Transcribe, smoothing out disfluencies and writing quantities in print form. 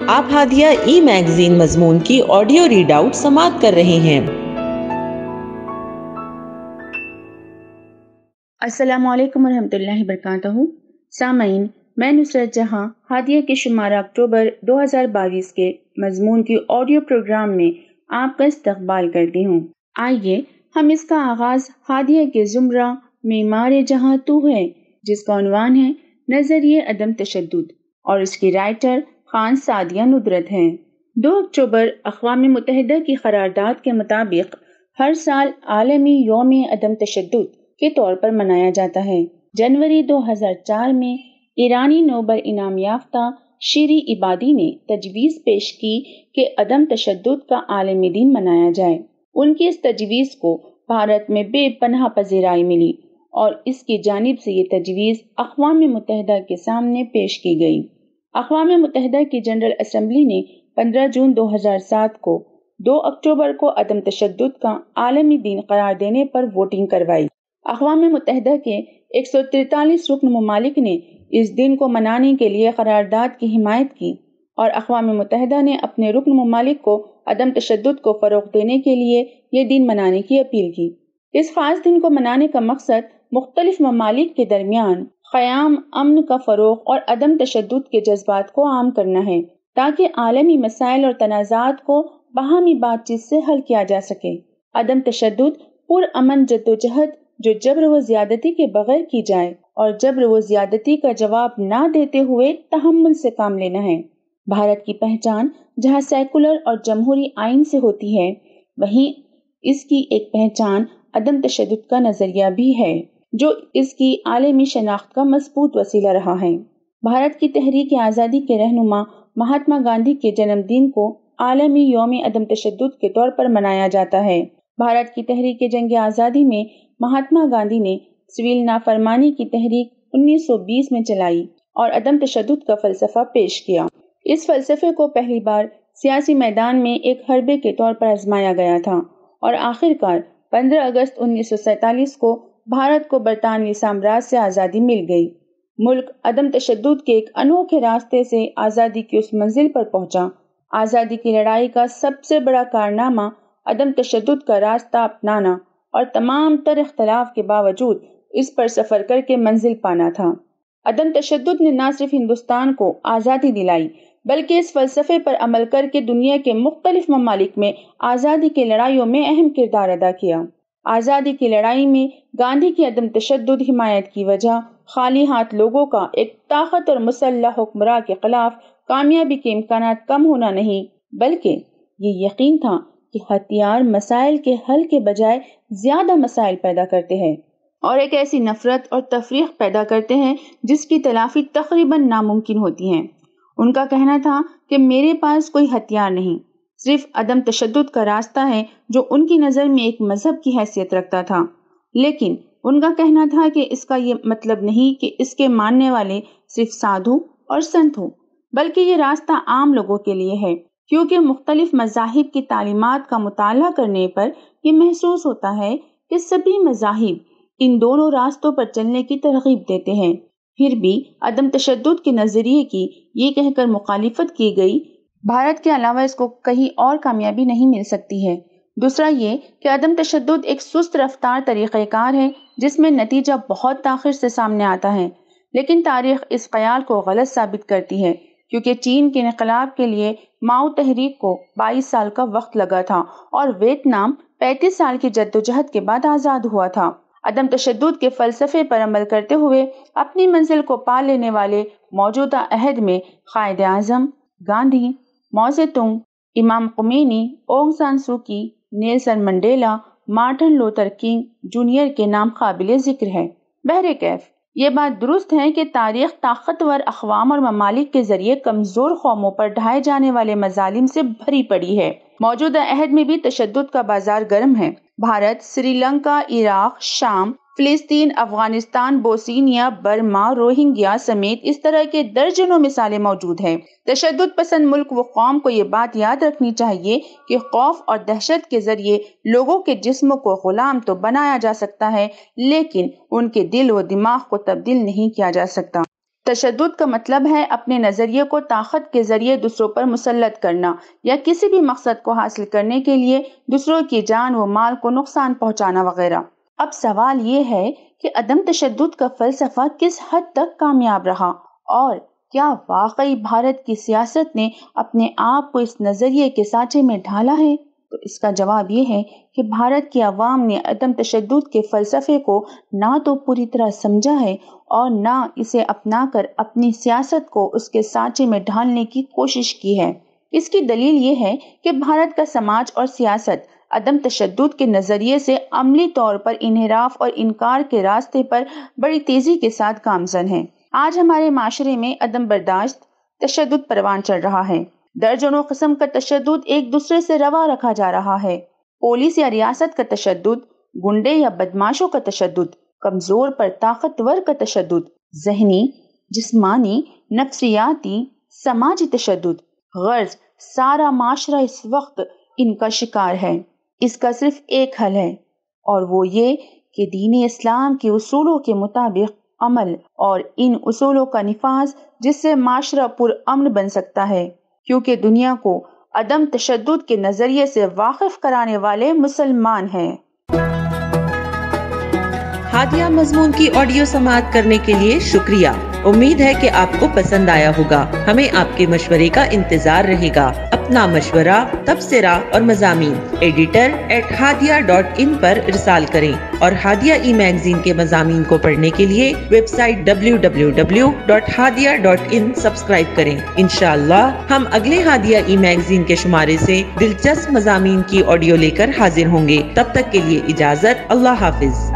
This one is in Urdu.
آپ ہادیہ ای میگزین مضمون کی آڈیو ریڈ آؤٹ سماعت کر رہے ہیں۔ السلام علیکم ورحمۃ اللہ وبرکاتہ۔ سامعین، میں نصرت جہاں ہادیہ کے شمارہ اکتوبر 2022 کے مضمون کی آڈیو پروگرام میں آپ کا استقبال کرتی ہوں۔ آئیے ہم اس کا آغاز ہادیہ کے زمرہ معمار جہاں تو ہے، جس کا عنوان ہے نظریہ عدم تشدد، اور اس کی رائٹر خان سعدیہ ندرت ہیں۔ 2 اکتوبر اقوام متحدہ کی قرارداد کے مطابق ہر سال عالمی یوم عدم تشدد کے طور پر منایا جاتا ہے۔ جنوری 2004 میں ایرانی نوبل انعام یافتہ شیری عبادی نے تجویز پیش کی کہ عدم تشدد کا عالمی دن منایا جائے۔ ان کی اس تجویز کو بھارت میں بے پناہ پذیرائی ملی اور اس کی جانب سے یہ تجویز اقوام متحدہ کے سامنے پیش کی گئی۔ اقوام متحدہ کی جنرل اسمبلی نے 15 جون 2007 کو 2 اکتوبر کو عدم تشدد کا عالمی دن قرار دینے پر ووٹنگ کروائی۔ اقوام متحدہ کے 143 رکن ممالک نے اس دن کو منانے کے لیے قرارداد کی حمایت کی، اور اقوام متحدہ نے اپنے رکن ممالک کو عدم تشدد کو فروغ دینے کے لیے یہ دن منانے کی اپیل کی۔ اس خاص دن کو منانے کا مقصد مختلف ممالک کے درمیان قیام امن کا فروغ اور عدم تشدد کے جذبات کو عام کرنا ہے، تاکہ عالمی مسائل اور تنازعات کو باہمی بات چیت سے حل کیا جا سکے۔ عدم تشدد پرامن جدوجہد جو جبر و زیادتی کے بغیر کی جائے اور جبر و زیادتی کا جواب نہ دیتے ہوئے تحمل سے کام لینا ہے۔ بھارت کی پہچان جہاں سیکولر اور جمہوری آئین سے ہوتی ہے، وہیں اس کی ایک پہچان عدم تشدد کا نظریہ بھی ہے، جو اس کی عالمی شناخت کا مضبوط وسیلہ رہا ہے۔ بھارت کی تحریک آزادی کے رہنما مہاتما گاندھی کے جنم دن کو عالمی یوم عدم تشدد کے طور پر منایا جاتا ہے۔ بھارت کی تحریک جنگ آزادی میں مہاتما گاندھی نے سول نافرمانی کی تحریک 1920 میں چلائی اور عدم تشدد کا فلسفہ پیش کیا۔ اس فلسفے کو پہلی بار سیاسی میدان میں ایک حربے کے طور پر آزمایا گیا تھا، اور آخر کار 15 اگست 1947 کو بھارت کو برطانوی سامراج سے آزادی مل گئی۔ ملک عدم تشدد کے ایک انوکھے راستے سے آزادی کی اس منزل پر پہنچا۔ آزادی کی لڑائی کا سب سے بڑا کارنامہ عدم تشدد کا راستہ اپنانا اور تمام تر اختلاف کے باوجود اس پر سفر کر کے منزل پانا تھا۔ عدم تشدد نے نہ صرف ہندوستان کو آزادی دلائی، بلکہ اس فلسفے پر عمل کر کے دنیا کے مختلف ممالک میں آزادی کی لڑائیوں میں اہم کردار ادا کیا۔ آزادی کی لڑائی میں گاندھی کی عدم تشدد حمایت کی وجہ خالی ہاتھ لوگوں کا ایک طاقت اور مسلح حکمراں کے خلاف کامیابی کے امکانات کم ہونا نہیں، بلکہ یہ یقین تھا کہ ہتھیار مسائل کے حل کے بجائے زیادہ مسائل پیدا کرتے ہیں اور ایک ایسی نفرت اور تفریق پیدا کرتے ہیں جس کی تلافی تقریباً ناممکن ہوتی ہے۔ ان کا کہنا تھا کہ میرے پاس کوئی ہتھیار نہیں، صرف عدم تشدد کا راستہ ہے، جو ان کی نظر میں ایک مذہب کی حیثیت رکھتا تھا۔ لیکن ان کا کہنا تھا کہ اس کا یہ مطلب نہیں کہ اس کے ماننے والے صرف سادھو اور سنت ہوں، بلکہ یہ راستہ عام لوگوں کے لیے ہے، کیونکہ مختلف مذاہب کی تعلیمات کا مطالعہ کرنے پر یہ محسوس ہوتا ہے کہ سبھی مذاہب ان دونوں راستوں پر چلنے کی ترغیب دیتے ہیں۔ پھر بھی عدم تشدد کے نظریے کی یہ کہہ کر مخالفت کی گئی، بھارت کے علاوہ اس کو کہیں اور کامیابی نہیں مل سکتی ہے۔ دوسرا یہ کہ عدم تشدد ایک سست رفتار طریقہ کار ہے جس میں نتیجہ بہت تاخیر سے سامنے آتا ہے، لیکن تاریخ اس خیال کو غلط ثابت کرتی ہے، کیونکہ چین کے انقلاب کے لیے ماؤ تحریک کو 22 سال کا وقت لگا تھا اور ویتنام 35 سال کی جدوجہد کے بعد آزاد ہوا تھا۔ عدم تشدد کے فلسفے پر عمل کرتے ہوئے اپنی منزل کو پا لینے والے موجودہ عہد میں قائد اعظم گاندھی، ماؤ زیتونگ، امام خمینی، اونگ سان سو کی، Nelson Mandela, Martin Luther king junior کے نام قابل ذکر ہے۔ بہرکیف یہ بات درست ہے کہ تاریخ طاقتور اقوام اور ممالک کے ذریعے کمزور قوموں پر ڈھائے جانے والے مظالم سے بھری پڑی ہے۔ موجودہ عہد میں بھی تشدد کا بازار گرم ہے۔ بھارت، سری لنکا، عراق، شام، فلسطین، افغانستان، بوسنیا، برما، روہنگیا سمیت اس طرح کے درجنوں مثالیں موجود ہیں۔ تشدد پسند ملک و قوم کو یہ بات یاد رکھنی چاہیے کہ خوف اور دہشت کے ذریعے لوگوں کے جسموں کو غلام تو بنایا جا سکتا ہے، لیکن ان کے دل و دماغ کو تبدیل نہیں کیا جا سکتا۔ تشدد کا مطلب ہے اپنے نظریے کو طاقت کے ذریعے دوسروں پر مسلط کرنا یا کسی بھی مقصد کو حاصل کرنے کے لیے دوسروں کی جان و مال کو نقصان پہنچانا وغیرہ۔ اب سوال یہ ہے کہ عدم تشدد کا فلسفہ کس حد تک کامیاب رہا، اور کیا واقعی بھارت کی سیاست نے اپنے آپ کو اس نظریے کے سانچے میں ڈھالا ہے؟ تو اس کا جواب یہ ہے کہ بھارت کی عوام نے عدم تشدد کے فلسفے کو نہ تو پوری طرح سمجھا ہے اور نہ اسے اپنا کر اپنی سیاست کو اس کے سانچے میں ڈھالنے کی کوشش کی ہے۔ اس کی دلیل یہ ہے کہ بھارت کا سماج اور سیاست عدم تشدد کے نظریے سے عملی طور پر انحراف اور انکار کے راستے پر بڑی تیزی کے ساتھ گامزن ہے۔ آج ہمارے معاشرے میں عدم برداشت تشدد پروان چڑھ رہا ہے۔ درجنوں قسم کا تشدد ایک دوسرے سے روا رکھا جا رہا ہے۔ پولیس یا ریاست کا تشدد، گنڈے یا بدماشوں کا تشدد، کمزور پر طاقتور کا تشدد، ذہنی، جسمانی، نفسیاتی، سماجی تشدد، غرض سارا معاشرہ اس وقت ان کا شکار ہے۔ اس کا صرف ایک حل ہے، اور وہ یہ کہ دین اسلام کے اصولوں کے مطابق عمل اور ان اصولوں کا نفاذ، جس سے معاشرہ پرامن بن سکتا ہے، کیونکہ دنیا کو عدم تشدد کے نظریے سے واقف کرانے والے مسلمان ہیں۔ ہادیہ مضمون کی آڈیو سماعت کرنے کے لیے شکریہ۔ امید ہے کہ آپ کو پسند آیا ہوگا۔ ہمیں آپ کے مشورے کا انتظار رہے گا۔ اپنا مشورہ، تبصرہ اور مضامین editor@hadia.in پر ارسال کریں، اور ہادیہ ای میگزین کے مضامین کو پڑھنے کے لیے ویب سائٹ www.hadia.in سبسکرائب کریں۔ انشاءاللہ ہم اگلے ہادیہ ای میگزین کے شمارے سے دلچسپ مضامین کی آڈیو لے کر حاضر ہوں گے۔ تب تک کے لیے اجازت، اللہ حافظ۔